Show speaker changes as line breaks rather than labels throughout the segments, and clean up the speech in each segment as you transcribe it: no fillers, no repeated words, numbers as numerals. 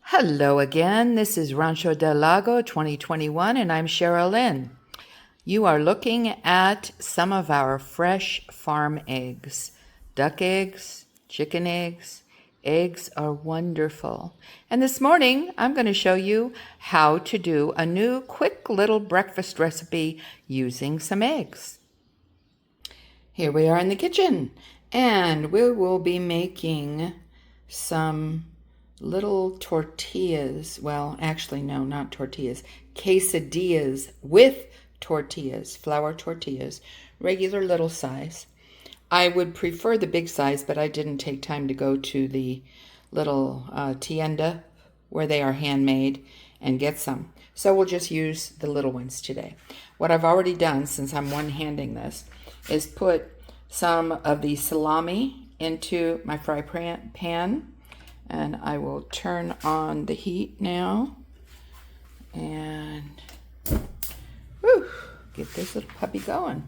Hello again. This is Rancho del Lago 2021, and I'm CheryLynn. You are looking at some of our fresh farm eggs. Duck eggs, chicken eggs. Eggs are wonderful. And this morning, I'm going to show you how to do a new quick little breakfast recipe using some eggs. Here we are in the kitchen, and we will be making some little tortillas. Well, actually, no, not tortillas. Quesadillas with tortillas, flour tortillas, regular little size. I would prefer the big size, but I didn't take time to go to the little tienda where they are handmade and get some. So we'll just use the little ones today. What I've already done, since I'm one-handing this, is put some of the salami into my fry pan. And I will turn on the heat now and get this little puppy going.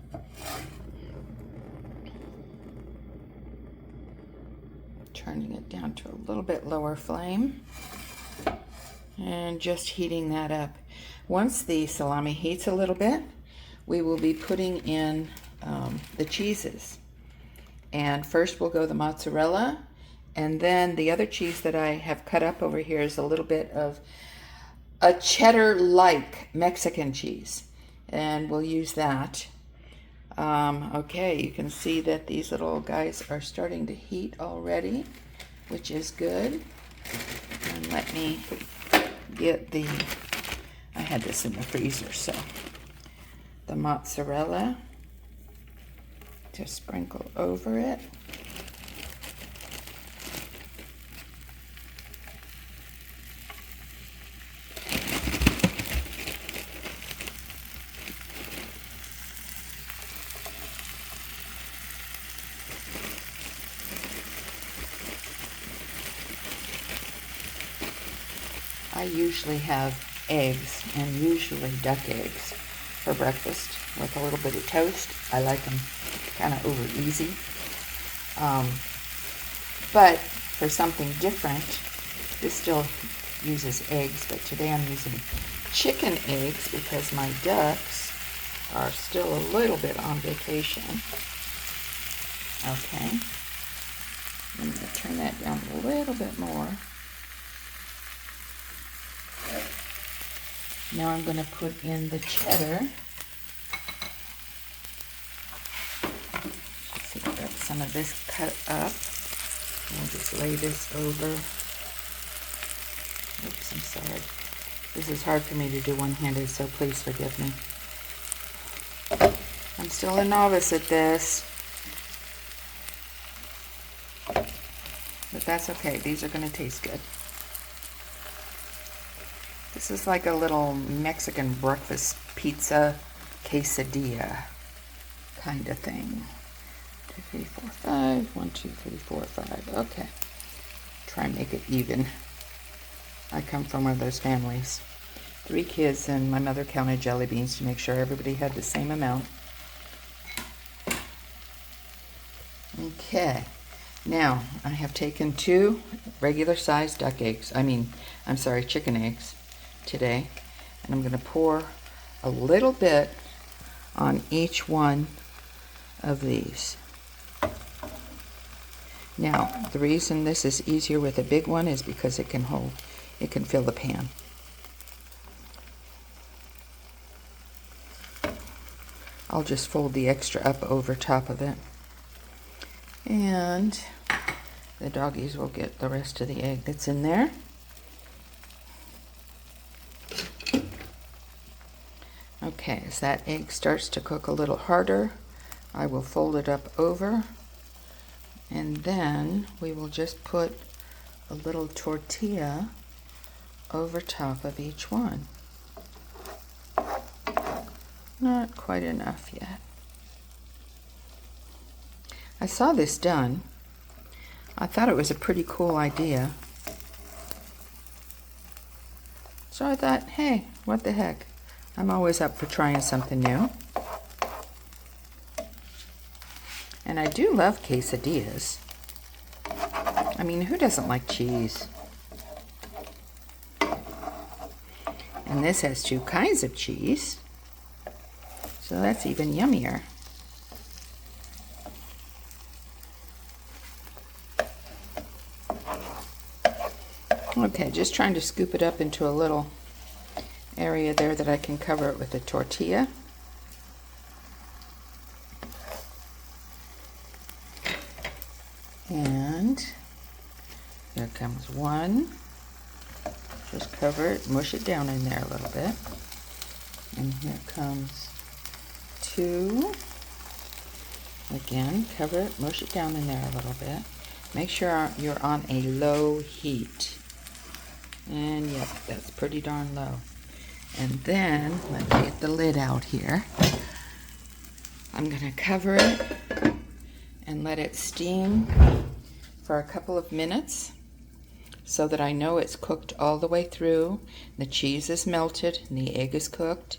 Turning it down to a little bit lower flame and just heating that up. Once the salami heats a little bit, we will be putting in the cheeses. And first we'll go the mozzarella, and then the other cheese that I have cut up over here is a little bit of a cheddar-like Mexican cheese, and we'll use that. Okay, you can see that these little guys are starting to heat already, which is good. And let me get I had this in the freezer, so the mozzarella, just sprinkle over it. I usually have eggs, and usually duck eggs, for breakfast with a little bit of toast. I like them kind of over easy. But for something different, this still uses eggs, but today I'm using chicken eggs because my ducks are still a little bit on vacation. Okay. I'm going to turn that down a little bit more. Now I'm going to put in the cheddar. See, I've got some of this cut up. I'll just lay this over. Oops, I'm sorry. This is hard for me to do one-handed, so please forgive me. I'm still a novice at this. But that's okay. These are going to taste good. This is like a little Mexican breakfast pizza quesadilla kind of thing. 2, 3, 4, 5. 1, 2, 3, 4, 5. Okay. Try and make it even. I come from one of those families. 3 kids, and my mother counted jelly beans to make sure everybody had the same amount. Okay. Now, I have taken 2 regular-sized chicken eggs today, and I'm going to pour a little bit on each one of these. Now, the reason this is easier with a big one is because it can fill the pan. I'll just fold the extra up over top of it, and the doggies will get the rest of the egg that's in there. Okay, as that egg starts to cook a little harder, I will fold it up over, and then we will just put a little tortilla over top of each one. Not quite enough yet. I saw this done. I thought it was a pretty cool idea. So I thought, hey, what the heck? I'm always up for trying something new. And I do love quesadillas. I mean, who doesn't like cheese? And this has 2 kinds of cheese, so that's even yummier. Okay, just trying to scoop it up into a little area there that I can cover it with a tortilla. And here comes one. Just cover it, mush it down in there a little bit. And here comes 2. Again, cover it, mush it down in there a little bit. Make sure you're on a low heat. And yep, that's pretty darn low. And then, let me get the lid out here. I'm going to cover it and let it steam for a couple of minutes so that I know it's cooked all the way through. The cheese is melted and the egg is cooked.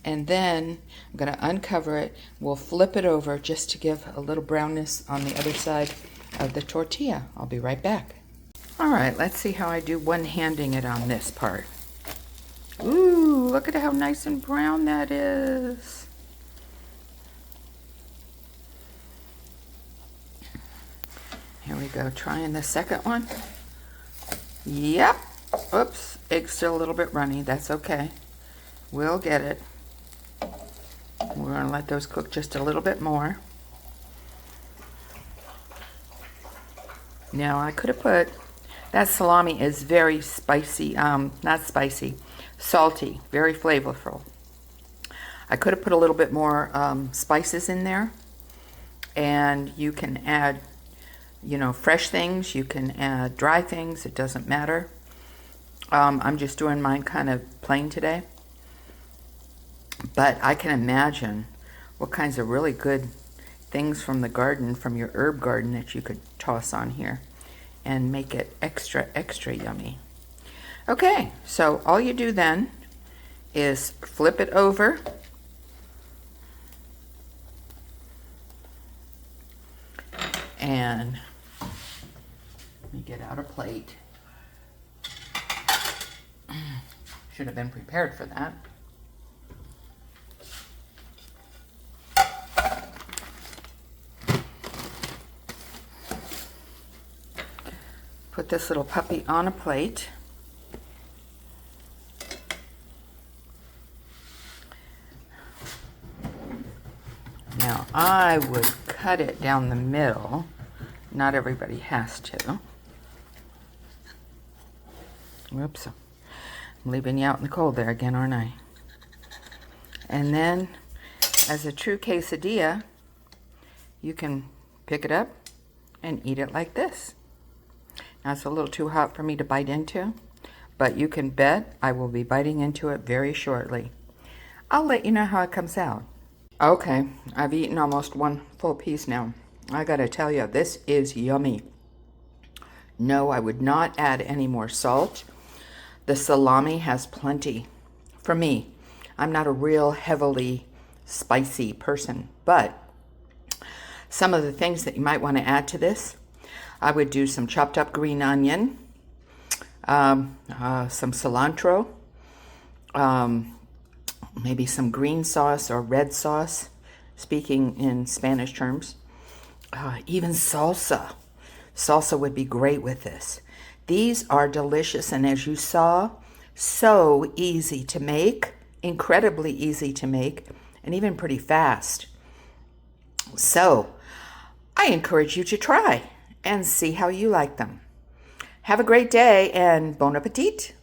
And then I'm going to uncover it. We'll flip it over just to give a little brownness on the other side of the tortilla. I'll be right back. All right, let's see how I do one-handing it on this part. Ooh, look at how nice and brown that is. Here we go, trying the second one. Yep. Oops, egg's still a little bit runny. That's okay. We'll get it. We're going to let those cook just a little bit more. Now, I could have put... That salami is very spicy, not spicy, salty, very flavorful. I could have put a little bit more spices in there. And you can add, you know, fresh things. You can add dry things. It doesn't matter. I'm just doing mine kind of plain today. But I can imagine what kinds of really good things from the garden, from your herb garden, that you could toss on here and make it extra, extra yummy. Okay, so all you do then is flip it over. And let me get out a plate. Should have been prepared for that. Put this little puppy on a plate. Now I would cut it down the middle. Not everybody has to. Whoops. I'm leaving you out in the cold there again, aren't I? And then, as a true quesadilla, you can pick it up and eat it like this. Now, it's a little too hot for me to bite into, but you can bet I will be biting into it very shortly. I'll let you know how it comes out. Okay, I've eaten almost one full piece now. I gotta tell you, this is yummy. No, I would not add any more salt. The salami has plenty. For me, I'm not a real heavily spicy person, but some of the things that you might want to add to this, I would do some chopped up green onion, some cilantro, maybe some green sauce or red sauce, speaking in Spanish terms, even salsa. Salsa would be great with this. These are delicious, and as you saw, so easy to make, incredibly easy to make, and even pretty fast. So, I encourage you to try and see how you like them. Have a great day and bon appetit.